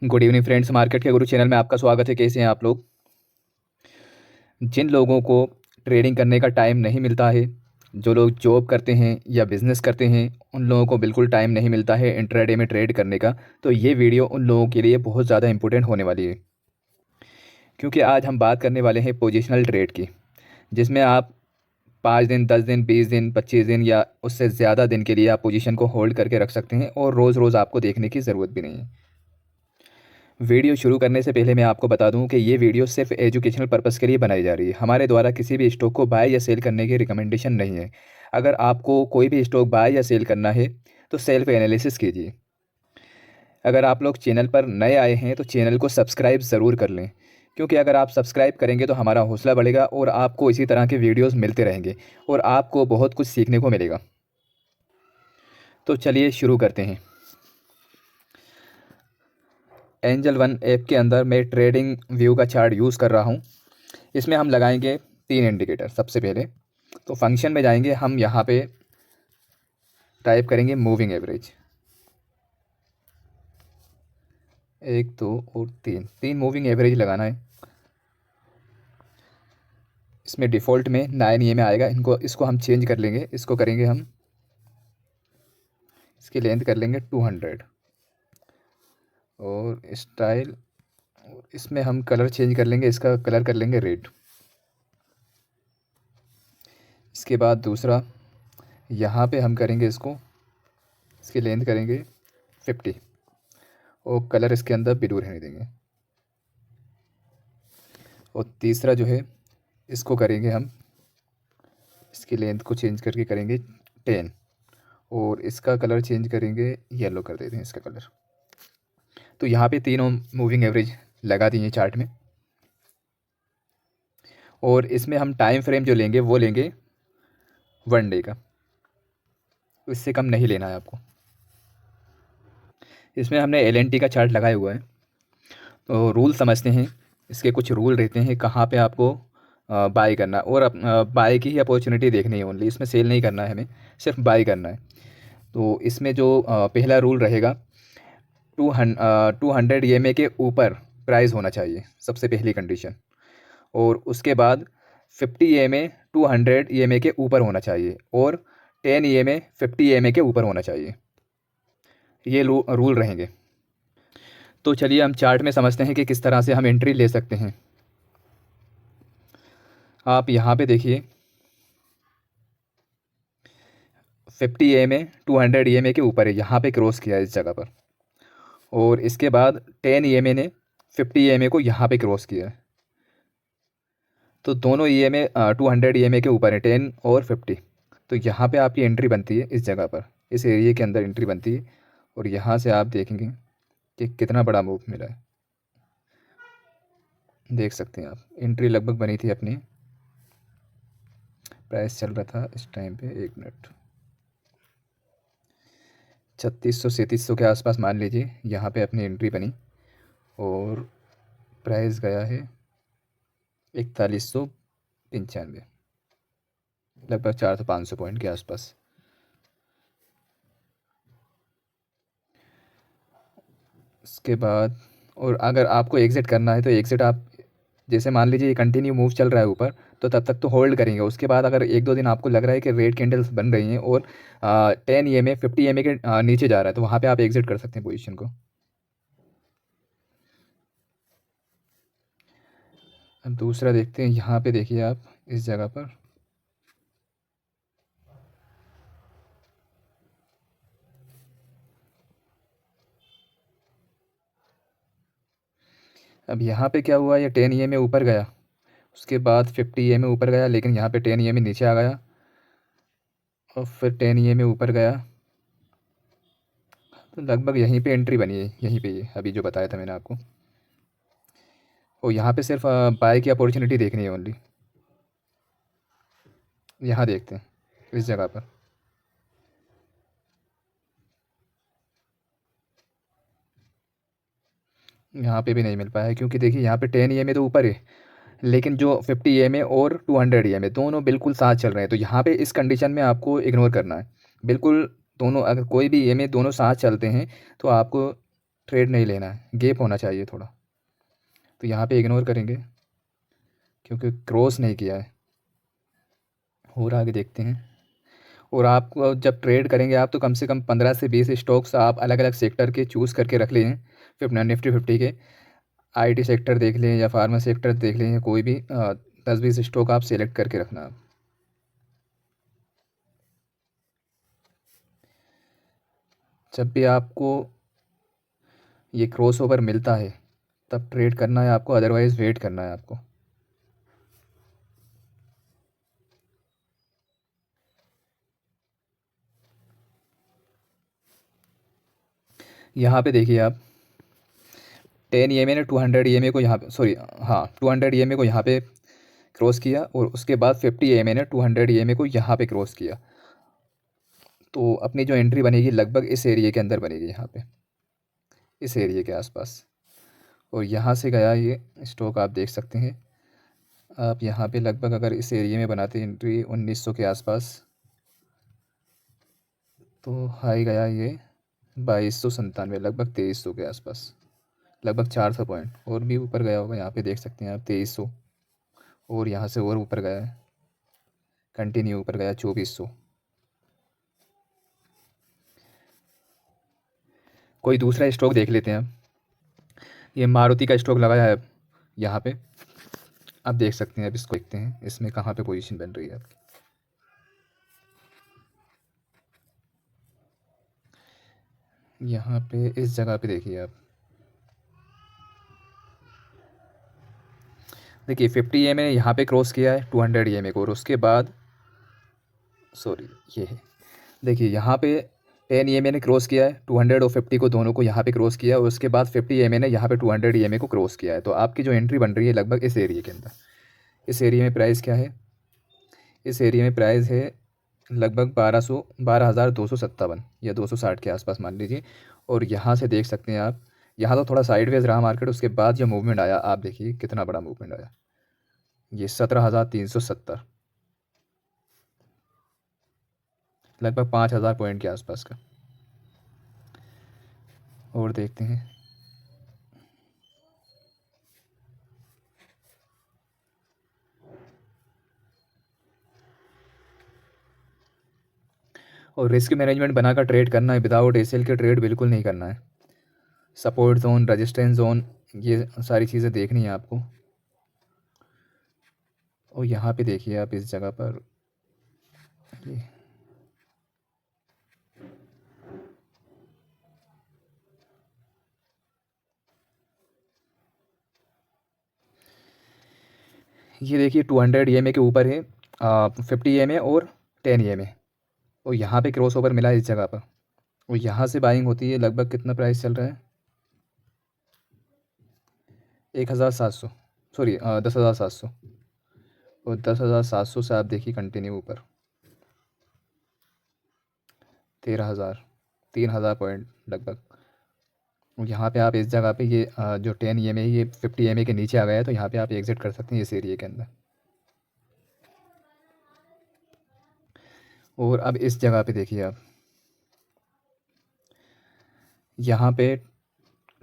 Good evening friends, market के गुरु channel में आपका स्वागत है। कैसे हैं आप लोग? जिन लोगों को ट्रेडिंग करने का टाइम नहीं मिलता है, जो लोग जॉब करते हैं या बिज़नेस करते हैं, उन लोगों को बिल्कुल टाइम नहीं मिलता है इंट्राडे में ट्रेड करने का। तो ये वीडियो उन लोगों के लिए बहुत ज़्यादा इंपॉर्टेंट होने वाली है, क्योंकि आज हम बात करने वाले हैं पोजिशनल ट्रेड की, जिसमें आप 5 दिन, 10 दिन, 20 दिन, 25 दिन या उससे ज़्यादा दिन के लिए आप पोजीशन को होल्ड करके रख सकते हैं और रोज़ रोज़ आपको देखने की ज़रूरत भी नहीं है। वीडियो शुरू करने से पहले मैं आपको बता दूं कि ये वीडियो सिर्फ एजुकेशनल पर्पस के लिए बनाई जा रही है। हमारे द्वारा किसी भी स्टॉक को बाय या सेल करने की रिकमेंडेशन नहीं है। अगर आपको कोई भी स्टॉक बाय या सेल करना है तो सेल्फ एनालिसिस कीजिए। अगर आप लोग चैनल पर नए आए हैं तो चैनल को सब्सक्राइब ज़रूर कर लें, क्योंकि अगर आप सब्सक्राइब करेंगे तो हमारा हौसला बढ़ेगा और आपको इसी तरह के वीडियोज़ मिलते रहेंगे और आपको बहुत कुछ सीखने को मिलेगा। तो चलिए शुरू करते हैं। एंजल वन ऐप के अंदर मैं ट्रेडिंग व्यू का चार्ट यूज़ कर रहा हूँ। इसमें हम लगाएंगे 3 इंडिकेटर। सबसे पहले तो फंक्शन में जाएंगे, हम यहाँ पे टाइप करेंगे मूविंग एवरेज। 1, 2 और 3 मूविंग एवरेज लगाना है। इसमें डिफ़ॉल्ट में 9 EMA आएगा। इसको हम चेंज कर लेंगे। इसको करेंगे हम, इसकी लेंथ कर लेंगे 200 और स्टाइल, इसमें हम कलर चेंज कर लेंगे। इसका कलर कर लेंगे रेड। इसके बाद दूसरा, यहाँ पे हम करेंगे इसको, इसकी लेंथ करेंगे 50 और कलर इसके अंदर ब्लू रहने देंगे। और तीसरा जो है, इसको करेंगे हम, इसकी लेंथ को चेंज करके करेंगे 10 और इसका कलर चेंज करेंगे, येलो कर देते हैं इसका कलर। तो यहाँ पे तीनों मूविंग एवरेज लगा दिए चार्ट में। और इसमें हम टाइम फ्रेम जो लेंगे वो लेंगे 1 डे का, इससे कम नहीं लेना है आपको। इसमें हमने LNT का चार्ट लगाया हुआ है। तो रूल समझते हैं। इसके कुछ रूल रहते हैं कहाँ पे आपको बाई करना, और बाई की ही अपॉर्चुनिटी देखनी है ओनली। इसमें सेल नहीं करना है हमें, सिर्फ बाई करना है। तो इसमें जो पहला रूल रहेगा, 200 EMA के ऊपर प्राइस होना चाहिए, सबसे पहली कंडीशन। और उसके बाद 50 EMA 200 EMA के ऊपर होना चाहिए और 10 EMA 50 EMA के ऊपर होना चाहिए। ये रूल रहेंगे। तो चलिए हम चार्ट में समझते हैं कि किस तरह से हम एंट्री ले सकते हैं। आप यहाँ पे देखिए, 50 EMA 200 EMA के ऊपर है, यहाँ पे क्रॉस किया है इस जगह पर। और इसके बाद 10 EMA ने 50 EMA को यहाँ पे क्रॉस किया है। तो दोनों EMA 200 EMA के ऊपर है, 10 और 50। तो यहाँ पे आपकी एंट्री बनती है इस जगह पर, इस एरिया के अंदर एंट्री बनती है। और यहाँ से आप देखेंगे कि कितना बड़ा मूव मिला है। देख सकते हैं आप, एंट्री लगभग बनी थी अपनी। प्राइस चल रहा था इस टाइम पे, 1 मिनट, 3600 के आसपास मान लीजिए। यहाँ पे अपनी एंट्री बनी और प्राइस गया है 4195, लगभग 400-500 पॉइंट के आसपास। उसके बाद, और अगर आपको एग्ज़िट करना है तो एग्ज़िट आप, जैसे मान लीजिए ये कंटिन्यू मूव चल रहा है ऊपर, तो तब तक तो होल्ड करेंगे। उसके बाद अगर 1-2 दिन आपको लग रहा है कि रेड कैंडल्स बन रही हैं और 10 EMA 50 EMA के नीचे जा रहा है, तो वहाँ पे आप एग्ज़िट कर सकते हैं पोजीशन को। अब दूसरा देखते हैं। यहाँ पे देखिए आप, इस जगह पर अब यहाँ पे क्या हुआ, ये 10 EMA ऊपर गया, उसके बाद 50 EMA ऊपर गया, लेकिन यहाँ पे 10 EMA नीचे आ गया और फिर 10 EMA ऊपर गया। तो लगभग यहीं पे एंट्री बनी है, यहीं पे ये अभी जो बताया था मैंने आपको। और यहाँ पे सिर्फ बाय की अपॉर्चुनिटी देखनी है ओनली। यहाँ देखते हैं इस जगह पर, यहाँ पे भी नहीं मिल पाया है, क्योंकि देखिए यहाँ पे 10 EMA तो ऊपर है, लेकिन जो 50 EMA और 200 EMA दोनों बिल्कुल साथ चल रहे हैं। तो यहाँ पे इस कंडीशन में आपको इग्नोर करना है बिल्कुल। दोनों, अगर कोई भी EMA दोनों साथ चलते हैं तो आपको ट्रेड नहीं लेना है, गैप होना चाहिए थोड़ा। तो यहाँ पे इग्नोर करेंगे क्योंकि क्रॉस नहीं किया है। और आगे देखते हैं। और आपको जब ट्रेड करेंगे आप, तो कम से कम 15 से 20 स्टॉक्स आप अलग अलग सेक्टर के चूज़ करके रख लें। निफ्टी 50 के आईटी सेक्टर देख लें या फार्मा सेक्टर देख लें, या कोई भी 10-20 स्टॉक आप सेलेक्ट करके रखना आप। जब भी आपको ये क्रॉस ओवर मिलता है तब ट्रेड करना है आपको, अदरवाइज़ वेट करना है आपको। यहाँ पे देखिए आप, 10 EMA ने 200 EMA को यहाँ पे, सॉरी हाँ, 200 EMA को यहाँ पे क्रॉस किया, और उसके बाद 50 EMA ने 200 EMA को यहाँ पे क्रॉस किया। तो अपनी जो एंट्री बनेगी लगभग इस एरिया के अंदर बनेगी, यहाँ पे इस एरिया के आसपास। और यहाँ से गया ये स्टॉक, आप देख सकते हैं। आप यहाँ पे लगभग अगर इस एरिया में बनाते एंट्री 1900 के आसपास, तो हाई गया ये 2297, लगभग 2300 के आसपास, लगभग 400 पॉइंट। और भी ऊपर गया होगा, यहाँ पे देख सकते हैं आप 2300। और यहाँ से और ऊपर गया है, कंटिन्यू ऊपर गया 2400। कोई दूसरा स्टॉक देख लेते हैं। ये मारुति का स्टॉक लगाया है यहाँ पे, आप देख सकते हैं। अब इसको देखते हैं इसमें कहाँ पे पोजीशन बन रही है आपकी। यहाँ पे इस जगह पे देखिए आप, देखिए 50 EMA ने यहाँ पे क्रॉस किया है 200 EMA को, और उसके बाद सॉरी ये है, देखिए यहाँ पे 10 EMA ने क्रॉस किया है 200 और 50 को, दोनों को यहाँ पे क्रॉस किया है। और उसके बाद 50 EMA ने यहाँ पे 200 EMA को क्रॉस किया है। तो आपकी जो एंट्री बन रही है लगभग इस एरिया के अंदर। इस एरिया में प्राइस क्या है, इस एरिया में प्राइस है लगभग 12,257 या 260 के आसपास मान लीजिए। और यहाँ से देख सकते हैं आप, यहाँ तो थोड़ा साइडवेज रहा मार्केट, उसके बाद जो मूवमेंट आया आप देखिए कितना बड़ा मूवमेंट आया, ये 17,370, लगभग 5,000 पॉइंट के आसपास का। और देखते हैं, और रिस्क मैनेजमेंट बनाकर ट्रेड करना है, विदाउट एसएल के ट्रेड बिल्कुल नहीं करना है। सपोर्ट जोन, रेजिस्टेंस जोन, ये सारी चीज़ें देखनी है आपको। और यहाँ पे देखिए आप इस जगह पर, ये देखिए 200 EMA के ऊपर है 50 EMA और 10 EMA। और यहाँ पे क्रॉस ओवर मिला है इस जगह पर, और यहाँ से बाइंग होती है। लगभग कितना प्राइस चल रहा है, 1,700, सॉरी 10,700। और 10,700 से आप देखिए कंटिन्यू ऊपर 13,000, 3,000 पॉइंट लगभग। और यहाँ पे आप इस जगह पे ये जो 10 EMA ये 50 EMA के नीचे आ गया है, तो यहाँ पे आप एग्जिट कर सकते हैं इस एरिया के अंदर। और अब इस जगह पे देखिए आप, यहाँ पे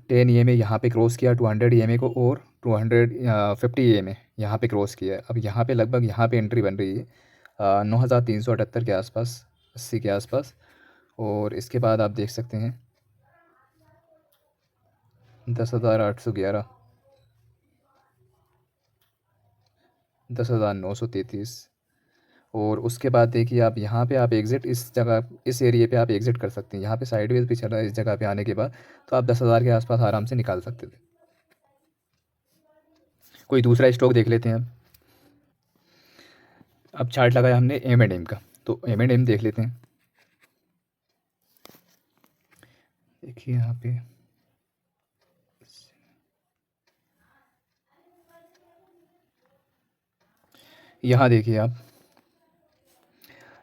10 EMA यहाँ पे क्रॉस किया 200 EMA को, और 50 EMA यहाँ पे क्रॉस किया है। अब यहाँ पे लगभग यहाँ पे एंट्री बन रही है 9,378 के आसपास, 80 के आसपास। और इसके बाद आप देख सकते हैं 10,811, 10,933। और उसके बाद देखिए आप यहाँ पे आप एग्ज़िट इस जगह, इस एरिया पे आप एग्ज़िट कर सकते हैं। यहाँ पे साइडवेज भी चल रहा है इस जगह पे आने के बाद, तो आप 10,000 के आसपास आराम से निकाल सकते थे। कोई दूसरा स्टॉक देख लेते हैं। अब चार्ट लगाया हमने M&M का, तो M&M देख लेते हैं। देखिए यहाँ पे, यहाँ देखिए आप,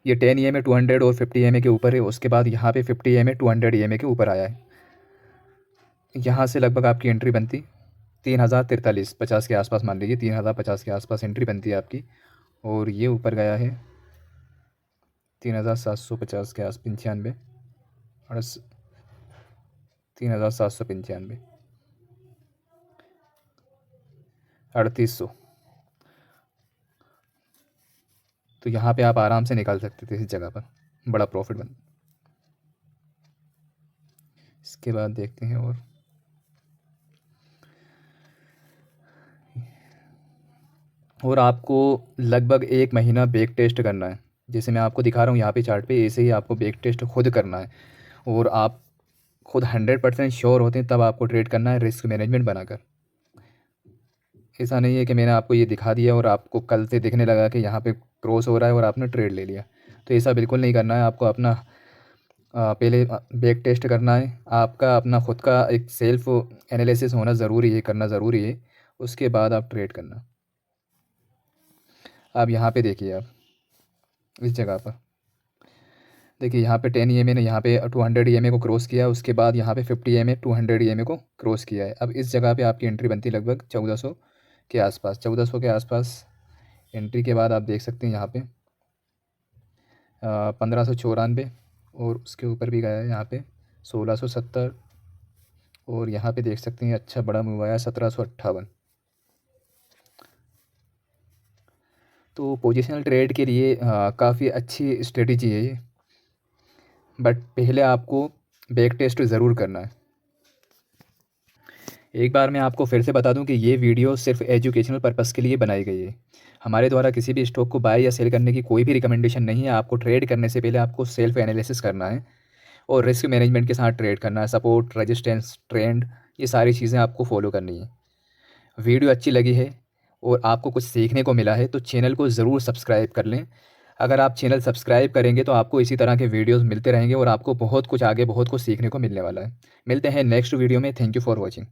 ये 10 EMA 200 और 50 EMA के ऊपर है। उसके बाद यहाँ पे 50 EMA 200 EMA के ऊपर आया है। यहाँ से लगभग आपकी एंट्री बनती 3,043 50 के आसपास मान लीजिए, 3,050 के आसपास एंट्री बनती है आपकी। और ये ऊपर गया है 3,750 के आस 95, 3795, 3800। तो यहाँ पे आप आराम से निकाल सकते थे इस जगह पर, बड़ा प्रॉफिट बन। इसके बाद देखते हैं और आपको लगभग 1 महीना बैक टेस्ट करना है। जैसे मैं आपको दिखा रहा हूँ यहाँ पे चार्ट पे, ऐसे ही आपको बैक टेस्ट खुद करना है और आप खुद 100% श्योर होते हैं तब आपको ट्रेड करना है रिस्क मैनेजमेंट बनाकर। ऐसा नहीं है कि मैंने आपको ये दिखा दिया और आपको कल से दिखने लगा कि यहाँ पे क्रॉस हो रहा है और आपने ट्रेड ले लिया। तो ऐसा बिल्कुल नहीं करना है। आपको अपना पहले बैक टेस्ट करना है। आपका अपना खुद का एक सेल्फ एनालिसिस होना ज़रूरी है, करना ज़रूरी है। उसके बाद आप ट्रेड करना। आप यहाँ पे देखिए, आप इस जगह पर देखिए, यहाँ पे 10 EMA ने यहाँ पे 200 EMA को क्रॉस किया। उसके बाद यहाँ पे 50 EMA 200 EMA को क्रॉस किया है। अब इस जगह पे आपकी एंट्री बनती है लगभग 1400 के आसपास। 1400 के आसपास एंट्री के बाद आप देख सकते हैं यहाँ पे 1594 और उसके ऊपर भी गया है यहाँ पे 1670 और यहाँ पे देख सकते हैं अच्छा बड़ा मूव आया 1758। तो पोजिशनल ट्रेड के लिए काफ़ी अच्छी स्ट्रेटजी है ये, बट पहले आपको बैक टेस्ट ज़रूर करना है। एक बार मैं आपको फिर से बता दूं कि ये वीडियो सिर्फ एजुकेशनल पर्पस के लिए बनाई गई है। हमारे द्वारा किसी भी स्टॉक को बाय या सेल करने की कोई भी रिकमेंडेशन नहीं है। आपको ट्रेड करने से पहले आपको सेल्फ एनालिसिस करना है और रिस्क मैनेजमेंट के साथ ट्रेड करना है। सपोर्ट, रेजिस्टेंस, ट्रेंड, ये सारी चीज़ें आपको फॉलो करनी है। वीडियो अच्छी लगी है और आपको कुछ सीखने को मिला है तो चैनल को ज़रूर सब्सक्राइब कर लें। अगर आप चैनल सब्सक्राइब करेंगे तो आपको इसी तरह के वीडियोस मिलते रहेंगे और आपको बहुत कुछ आगे बहुत कुछ सीखने को मिलने वाला है। मिलते हैं नेक्स्ट वीडियो में। Thank you for watching.